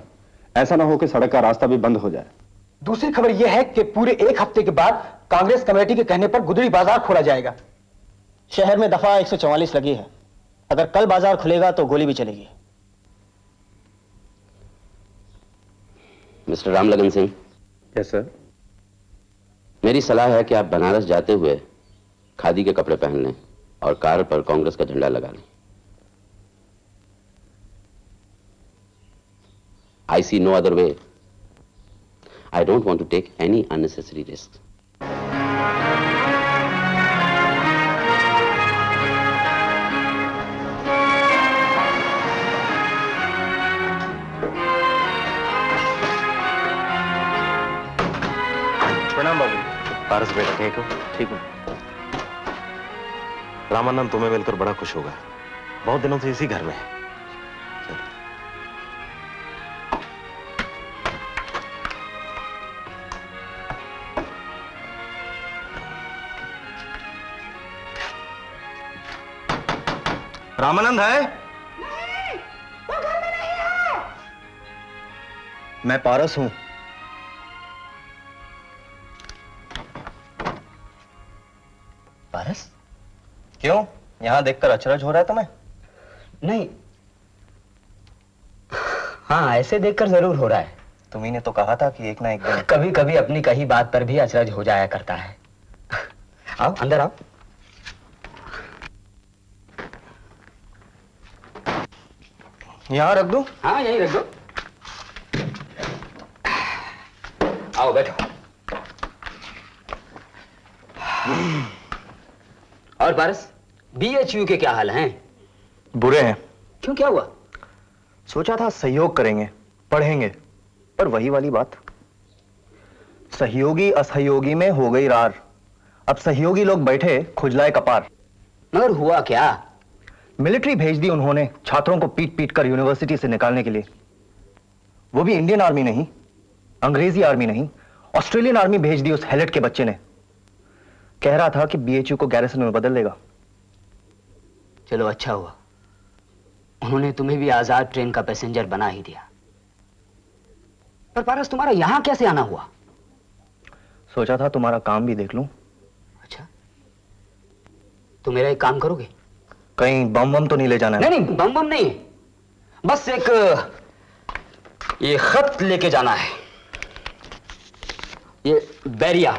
ऐसा ना हो कि सड़क का रास्ता भी बंद हो जाए। दूसरी खबर यह है कि पूरे एक हफ्ते के बाद कांग्रेस कमेटी के कहने पर गुदड़ी बाजार खोला जाएगा। शहर में दफा 144 लगी है। अगर कल बाजार खुलेगा तो गोली भी चलेगी। Mister Ramlagan Singh. Yes sir. मेरी सलाह है कि आप बनारस जाते हुए खादी के कपड़े पहन लें और कार पर कांग्रेस का झंडा लगा लें। I see no other way. I don't want to take any unnecessary risks. प्रणाम बाबू। पारस बेटा, ठीक हो? ठीक हूँ। रामानंद तुम्हें मिलकर बड़ा खुश होगा। बहुत दिनों से इसी घर में है। रामानंद है? नहीं, वो घर में नहीं है। मैं पारस हूं। पारस? क्यों? यहां देखकर अचरज हो रहा है तुम्हें? नहीं, हाँ ऐसे देखकर जरूर हो रहा है। तुम्ही ने तो कहा था कि एक ना एक दिन। कभी कभी अपनी कही बात पर भी अचरज हो जाया करता है। आओ अंदर आओ। यहां रख दूं? हाँ यहीं रख दो। आओ बैठो। और पारस, बीएचयू के क्या हाल हैं? बुरे हैं। क्यों, क्या हुआ? सोचा था सहयोग करेंगे, पढ़ेंगे, पर वही वाली बात। सहयोगी असहयोगी में हो गई रार। अब सहयोगी लोग बैठे खुजलाए कपार। मगर हुआ क्या? मिलिट्री भेज दी उन्होंने छात्रों को पीट पीट कर यूनिवर्सिटी से निकालने के लिए। वो भी इंडियन आर्मी नहीं, अंग्रेजी आर्मी नहीं, ऑस्ट्रेलियन आर्मी भेज दी उस हेलेट के बच्चे ने। कह रहा था कि बीएचयू को गैरिसन में बदल देगा। चलो अच्छा हुआ, उन्होंने तुम्हें भी आजाद ट्रेन का पैसेंजर बना ही दिया। पर पारस, तुम्हारा यहां कैसे आना हुआ? सोचा था तुम्हारा काम भी देख लूं। अच्छा, तो मेरा एक काम करोगे? कहीं बम बम तो नहीं ले जाना है? नहीं नहीं, बम बम नहीं, बस एक ये खत लेके जाना है। ये बैरिया।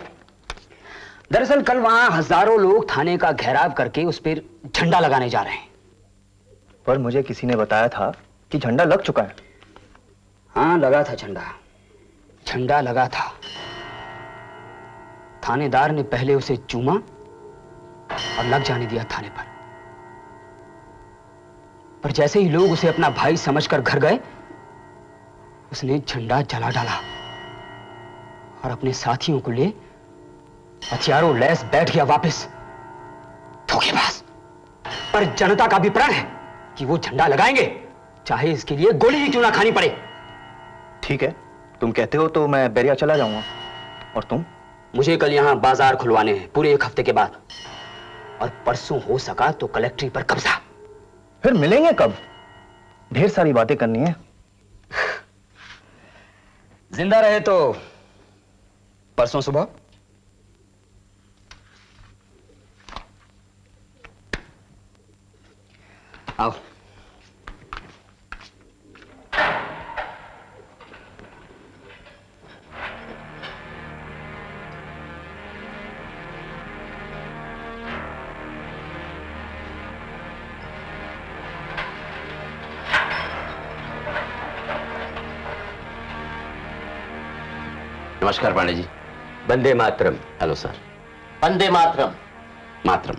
दरअसल कल वहां हजारों लोग थाने का घेराव करके उस पर झंडा लगाने जा रहे हैं। पर मुझे किसी ने बताया था कि झंडा लग चुका है। हाँ लगा था झंडा, झंडा लगा था। थानेदार ने पहले उसे चूमा और लग जाने दिया थाने पर जैसे ही लोग उसे अपना भाई समझकर घर गए, उसने झंडा जला डाला और अपने साथियों को ले हथियारों लैस बैठ गया वापस। धोखेबाज। पर जनता का भी प्रण है कि वो झंडा लगाएंगे, चाहे इसके लिए गोली ही क्यों ना खानी पड़े। ठीक है, तुम कहते हो तो मैं बैरिया चला जाऊंगा। और तुम? मुझे कल यहां बाजार खुलवाने हैं पूरे एक हफ्ते के बाद, और परसों हो सका तो कलेक्ट्री पर कब्जा। फिर मिलेंगे कब? ढेर सारी बातें करनी है। जिंदा रहे तो परसों सुबह। आओ। नमस्कार पांडे जी। वंदे मातरम। Hello sir. वंदे मातरम। मातरम।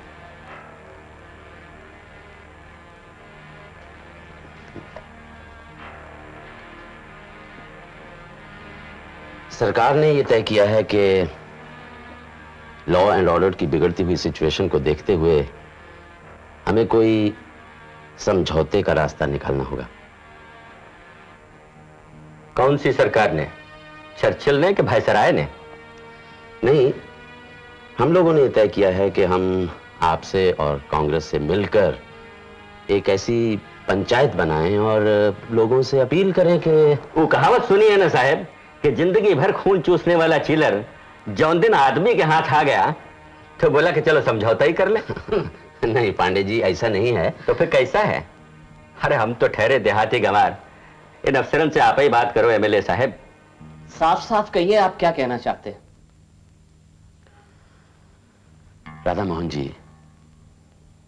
सरकार ने यह तय किया है कि लॉ एंड ऑर्डर की बिगड़ती हुई सिचुएशन को देखते हुए हमें कोई समझौते का रास्ता निकालना होगा। कौन सी सरकार ने? चर्चिल ने कि भाईसराय ने? नहीं, हम लोगों ने तय किया है कि हम आपसे और कांग्रेस से मिलकर एक ऐसी पंचायत बनाएं और लोगों से अपील करें कि वो कहावत सुनी है ना साहब कि जिंदगी भर खून चूसने वाला चिलर जौन दिन आदमी के हाथ आ गया तो बोला कि चलो समझौता ही कर ले। नहीं पांडे जी, ऐसा नहीं है। तो फिर कैसा है? अरे हम तो ठहरे देहाती गंवार, इन अफसरन से आप ही बात करो एमएलए साहब। साफ साफ कहिए आप क्या कहना चाहते हैं। राधा मोहन जी,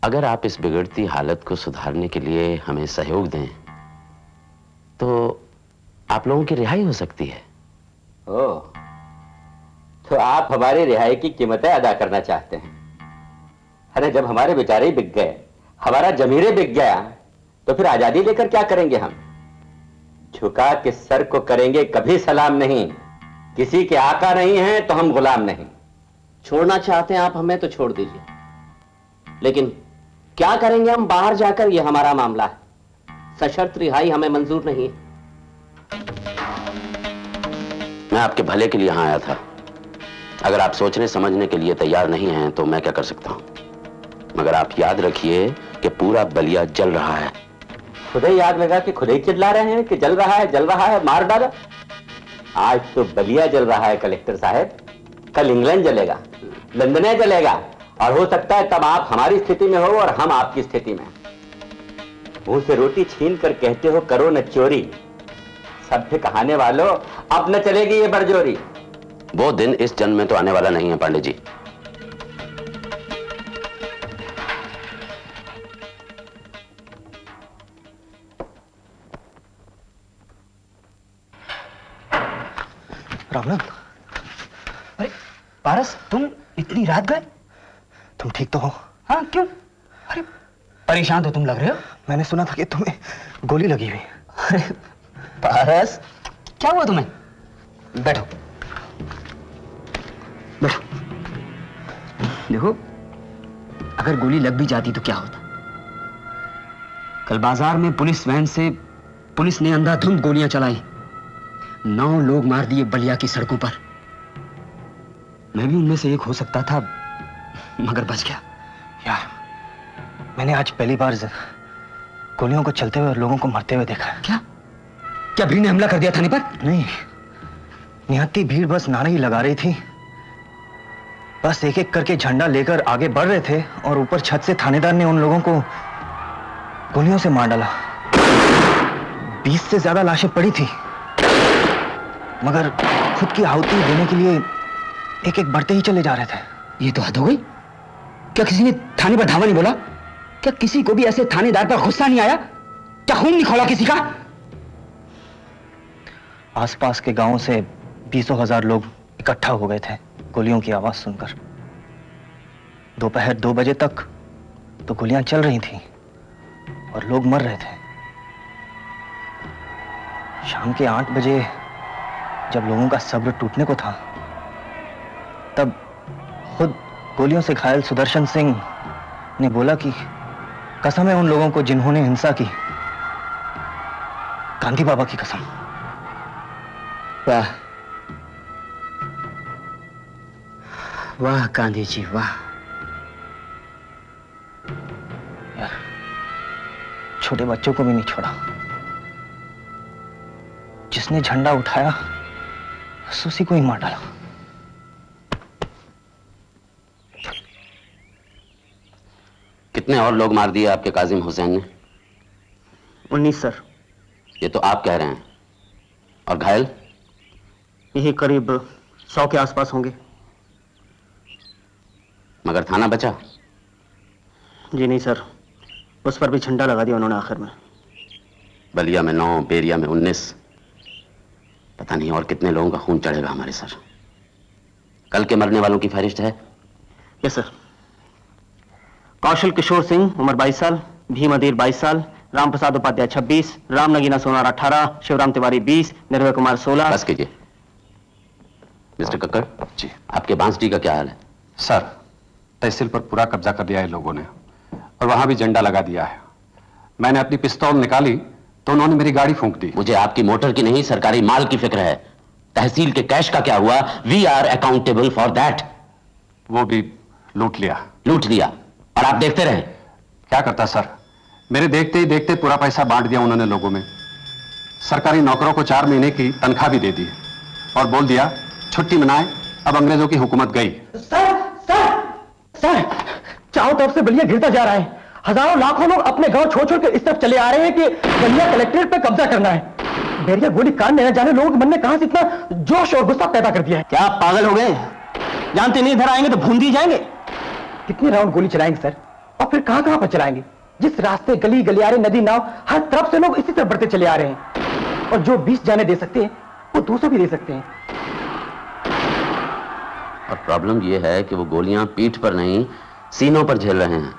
अगर आप इस बिगड़ती हालत को सुधारने के लिए हमें सहयोग दें तो आप लोगों की रिहाई हो सकती है। ओह, तो आप हमारी रिहाई की कीमतें अदा करना चाहते हैं? अरे जब हमारे बेचारे ही बिक गए, हमारा जमीरे बिक गया, तो फिर आजादी लेकर क्या करेंगे हम? झुका के सर को करेंगे कभी सलाम नहीं। किसी के आका नहीं हैं तो हम गुलाम नहीं। छोड़ना चाहते हैं आप हमें तो छोड़ दीजिए, लेकिन क्या करेंगे हम बाहर जाकर, यह हमारा मामला है। सशर्त रिहाई हमें मंजूर नहीं है। मैं आपके भले के लिए यहां आया था। अगर आप सोचने समझने के लिए तैयार नहीं हैं तो मैं क्या कर सकता हूं, मगर आप याद रखिए कि पूरा बलिया जल रहा है। खुद ही याद लगा कि खुद ही चिल्ला रहे हैं कि जल रहा है, जल रहा है, मार डालो। आज तो बलिया जल रहा है कलेक्टर साहब, कल इंग्लैंड जलेगा, लंदन जलेगा, और हो सकता है तब आप हमारी स्थिति में हो और हम आपकी स्थिति में। मुंह से रोटी छीन कर कहते हो करो न चोरी। सभ्य कहाने वालों, अब न चलेगी ये बरजोरी। वो दिन इस जन्म में तो आने वाला नहीं है पांडे जी। रामनाथ, अरे पारस, तुम इतनी रात गए? तुम ठीक तो हो? हाँ, क्यों? अरे परेशान तो तुम लग रहे हो। मैंने सुना था कि तुम्हें गोली लगी हुई। अरे पारस, क्या हुआ तुम्हें? बैठो बैठो। देखो, अगर गोली लग भी जाती तो क्या होता? कल बाजार में पुलिस वैन से पुलिस ने अंधाधुंध गोलियां चलाई, 9 लोग मार दिए बलिया की सड़कों पर। मैं भी उनमें से एक हो सकता था, मगर बच गया। यार, मैंने आज पहली बार गोलियों को चलते हुए और लोगों को मरते हुए देखा। क्या भीड़ ने हमला कर दिया थाने पर? नहीं, निहत्ती भीड़ बस नारे ही लगा रही थी। बस एक एक करके झंडा लेकर आगे बढ़ रहे थे और ऊपर छत से थानेदार ने उन लोगों को गोलियों से मार डाला। 20 से ज्यादा लाशें पड़ी थी, मगर खुद की आहुति देने के लिए एक एक बढ़ते ही चले जा रहे थे। ये तो हद हो गई। क्या किसी ने थाने पर धावा नहीं बोला? क्या किसी को भी ऐसे थानेदार पर गुस्सा नहीं आया? क्या खून नहीं खौला किसी का? आसपास के गांवों से 20,000 लोग इकट्ठा हो गए थे गोलियों की आवाज सुनकर। दोपहर 2 बजे तक तो गोलियां चल रही थी और लोग मर रहे थे। शाम के 8 बजे जब लोगों का सब्र टूटने को था, तब खुद गोलियों से घायल सुदर्शन सिंह ने बोला कि कसम है उन लोगों को जिन्होंने हिंसा की, गांधी बाबा की कसम। वाह वाह गांधी जी, वाह। यार, छोटे बच्चों को भी नहीं छोड़ा। जिसने झंडा उठाया उसी को ही मार डाला। कितने और लोग मार दिए आपके काजिम हुसैन ने? 19 सर। ये तो आप कह रहे हैं। और घायल? यही करीब 100 के आसपास होंगे। मगर थाना बचा? जी नहीं सर, उस पर भी झंडा लगा दिया उन्होंने आखिर में। बलिया में 9, बेरिया में 19, पता नहीं और कितने लोगों का खून चढ़ेगा हमारे सर। कल के मरने वालों की फहरिस्त है? Yes sir. कौशल किशोर सिंह उम्र 22 साल, भीम अधीर 22 साल, राम प्रसाद उपाध्याय 26, राम नगीना सोनार 18, शिवराम तिवारी 20, निर्भय कुमार 16। बस कीजिए। मिस्टर कक्कड़ जी, आपके बांसडी का क्या हाल है? सर, तहसील पर पूरा कब्जा कर लिया है लोगों ने और वहां भी झंडा लगा दिया है। मैंने अपनी पिस्तौल निकाली तो उन्होंने मेरी गाड़ी फूंक दी। मुझे आपकी मोटर की नहीं, सरकारी माल की फिक्र है। तहसील के कैश का क्या हुआ? We are accountable for that. वो भी लूट लिया। लूट लिया और आप देखते रहे? क्या करता सर, मेरे देखते ही देखते पूरा पैसा बांट दिया उन्होंने लोगों में। सरकारी नौकरों को 4 महीने की तनख्वाह भी दे दी और बोल दिया छुट्टी मनाए, अब अंग्रेजों की हुकूमत गई। सर, चारों तरफ से बलिया गिरता जा रहा है। हजारों लाखों लोग अपने गांव छोड़ छोड़ कर इस तरफ चले आ रहे हैं कि बलिया कलेक्ट्रेट पे कब्जा करना है। बैरिया गोली कांड न जाने लोगों के मन में कहां से इतना जोश और गुस्सा पैदा कर दिया है। क्या आप पागल हो गए? जानते नहीं इधर आएंगे तो भून दी जाएंगे। कितने राउंड गोली चलाएंगे सर, और फिर कहां कहां पर चलाएंगे? जिस रास्ते गली गलियारे नदी नाव हर तरफ से लोग इसी तरफ बढ़ते चले आ रहे हैं, और जो 20 जाने दे सकते हैं वो 200 भी दे सकते हैं। और प्रॉब्लम यह है कि वो गोलियां पीठ पर नहीं, सीनों पर झेल रहे हैं।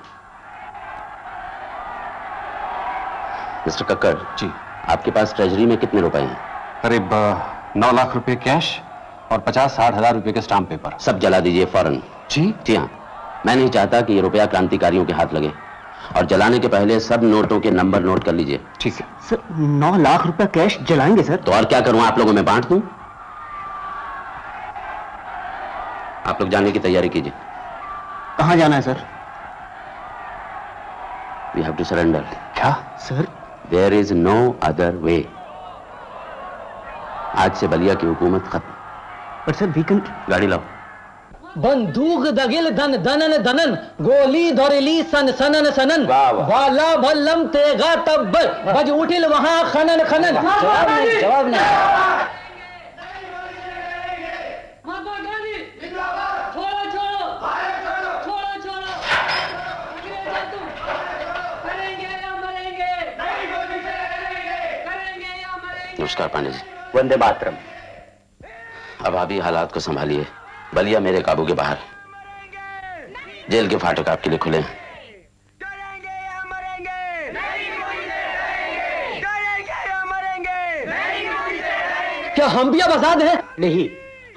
मिस्टर कक्कड़ जी, आपके पास ट्रेजरी में कितने रुपए हैं? करीब 9 लाख रुपए कैश और 50-60 हजार रुपए के स्टाम्प पेपर। सब जला दीजिए फौरन। जी हाँ, मैं नहीं चाहता कि ये रुपया क्रांतिकारियों के हाथ लगे, और जलाने के पहले सब नोटों के नंबर नोट कर लीजिए। ठीक है सर। 9 लाख रुपया कैश जलाएंगे सर? तो और क्या करूं, आप लोगों में बांट दूं? आप लोग जाने की तैयारी कीजिए। कहां जाना है sir? We have to surrender. क्या sir? There is no other way. आज से बलिया की हुकूमत खत्म। पर सर वी कैन। गाड़ी लाओ। बंदूक दगिल धन धनन धनन, गोली धोरेली सन सनन सनन, वाला भल्लम तेगा तब्बल, बज उठिल वहां खनन खनन। जवाब नहीं। नमस्कार पांडे जी। वंदे मातरम। अब आप ही हालात को संभालिए। बलिया मेरे काबू के बाहर। जेल के फाटक आपके लिए खुले हैं। क्या हम भी अब आजाद हैं? नहीं,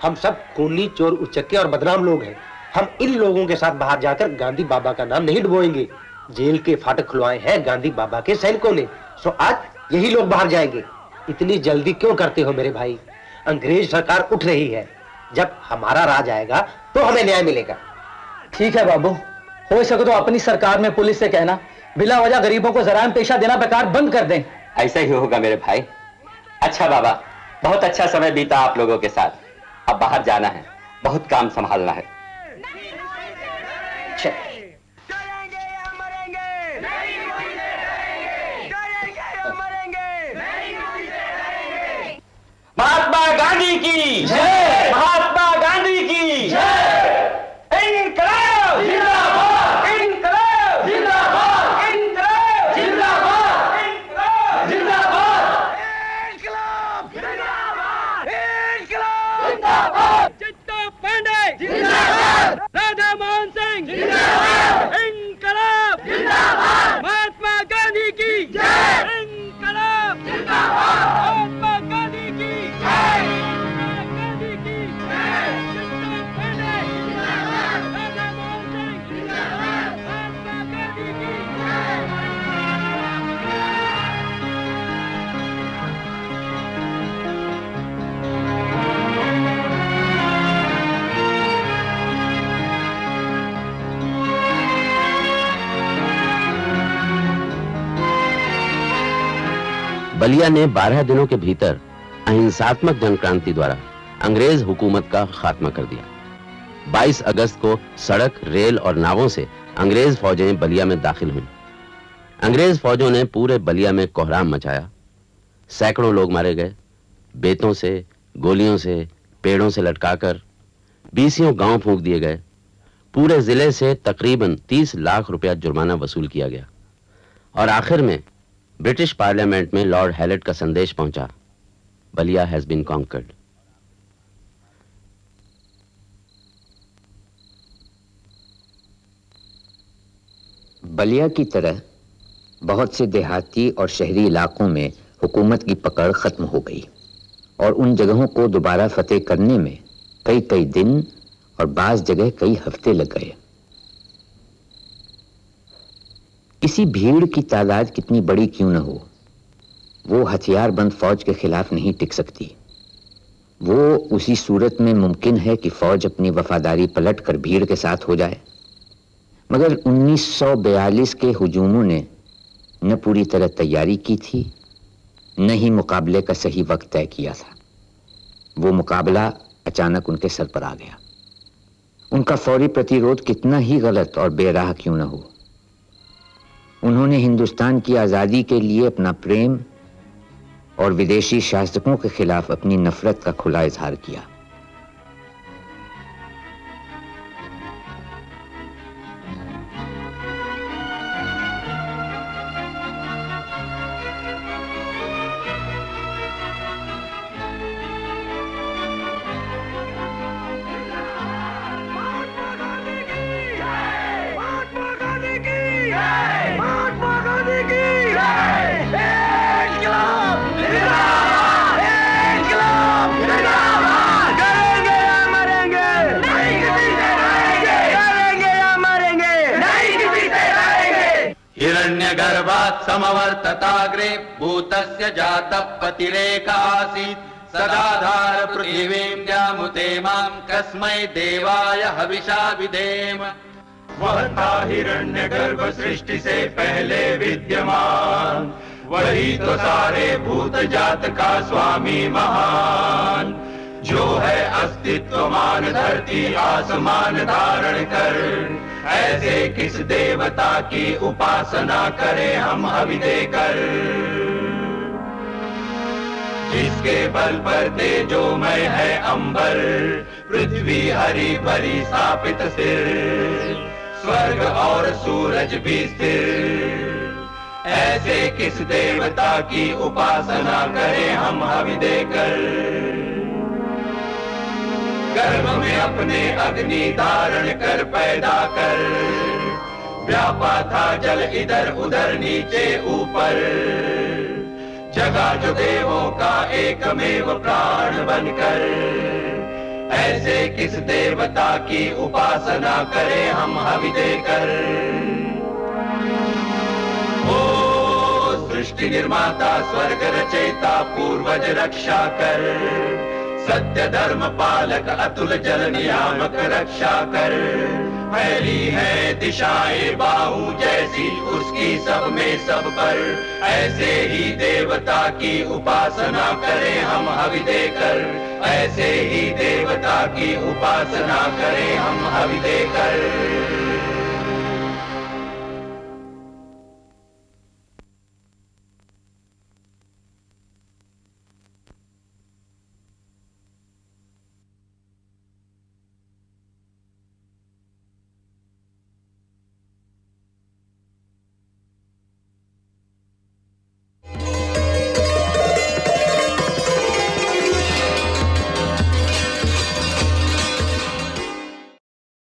हम सब खूनी, चोर, उचक्के और बदनाम लोग हैं। हम इन लोगों के साथ बाहर जाकर गांधी बाबा का नाम नहीं डुबोएंगे। जेल के फाटक खुलवाए हैं गांधी बाबा के सैनिकों ने, सो आज यही लोग बाहर जाएंगे। इतनी जल्दी क्यों करते हो मेरे भाई? अंग्रेज सरकार उठ रही है, जब हमारा राज आएगा तो हमें न्याय मिलेगा। ठीक है बाबू, हो सके तो अपनी सरकार में पुलिस से कहना बिला वजह गरीबों को जराइम पेशा देना बेकार बंद कर दें। ऐसा ही होगा मेरे भाई। अच्छा बाबा, बहुत अच्छा समय बीता आप लोगों के साथ। अब बाहर जाना है, बहुत काम संभालना है। महात्मा गांधी की जय। महात्मा गांधी की जय। इनकलाब जिंदाबाद। इनकलाब जिंदाबाद। इनकलाब जिंदाबाद। इनकलाब जिंदाबाद। इनकलाब जिंदाबाद। इनकलाब जिंदाबाद। चित्ता पांडे जिंदाबाद। राधा मोहन सिंह जिंदाबाद। इनकलाब जिंदाबाद। महात्मा गांधी की जय। इनकलाब जिंदाबाद। महात्मा गांधी की बलिया ने 12 दिनों के भीतर अहिंसात्मक जनक्रांति द्वारा अंग्रेज हुकूमत का खात्मा कर दिया। 22 अगस्त को सड़क, रेल और नावों से अंग्रेज फौजें बलिया में दाखिल हुईं। अंग्रेज फौजों ने पूरे बलिया में कोहराम मचाया। सैकड़ों लोग मारे गए, बेतों से, गोलियों से, पेड़ों से लटकाकर। 20 गांव फूंक दिए गए। पूरे जिले से तकरीबन 30 लाख रुपया जुर्माना वसूल किया गया। और आखिर में ब्रिटिश पार्लियामेंट में लॉर्ड हैलेट का संदेश पहुंचा, Ballia has been conquered. Ballia की तरह बहुत से देहाती और शहरी इलाकों में हुकूमत की पकड़ खत्म हो गई और उन जगहों को दोबारा फतेह करने में कई कई दिन और बाज़ जगह कई हफ्ते लग गए। किसी भीड़ की तादाद कितनी बड़ी क्यों न हो, वो हथियारबंद फौज के खिलाफ नहीं टिक सकती। वो उसी सूरत में मुमकिन है कि फौज अपनी वफादारी पलटकर भीड़ के साथ हो जाए। मगर 1942 के हुजूमों ने न पूरी तरह तैयारी की थी, न ही मुकाबले का सही वक्त तय किया था। वो मुकाबला अचानक उनके सर पर आ गया। उनका फौरी प्रतिरोध कितना ही गलत और बेराह क्यों न हो, उन्होंने हिंदुस्तान की आज़ादी के लिए अपना प्रेम और विदेशी शासकों के खिलाफ अपनी नफरत का खुला इजहार किया। हिरण्यगर्भात् समवर्तताग्रे भूतस्य जातः पतिरेक आसीत् सदाधार पृथिवीं द्यामुते मां कस्मै देवाय हविषा विधेम। वह था हिरण्यगर्भ सृष्टि से पहले विद्यमान, वही तो सारे भूत जात का स्वामी महान, जो है अस्तित्वमान धरती आसमान धारण कर। ऐसे किस देवता की उपासना करें हम हवि देकर, जिसके बल पर तेजोमय है अंबर, पृथ्वी हरी भरी स्थापित सिर, स्वर्ग और सूरज भी स्थिर। ऐसे किस देवता की उपासना करें हम हवि देकर, गर्भ में अपने अग्नि धारण कर पैदा कर, व्यापा था जल इधर उधर नीचे ऊपर, जगा जो देवों का एकमेव प्राण बनकर। ऐसे किस देवता की उपासना करें हम हवि देकर। ओ सृष्टि निर्माता स्वर्ग रचयिता पूर्वज रक्षा कर, सत्य धर्म पालक अतुल जल नियामक रक्षा कर। फैली है दिशाएं बाहु जैसी उसकी सब में सब पर, ऐसे ही देवता की उपासना करें हम हवि देकर। ऐसे ही देवता की उपासना करें हम हवि देकर।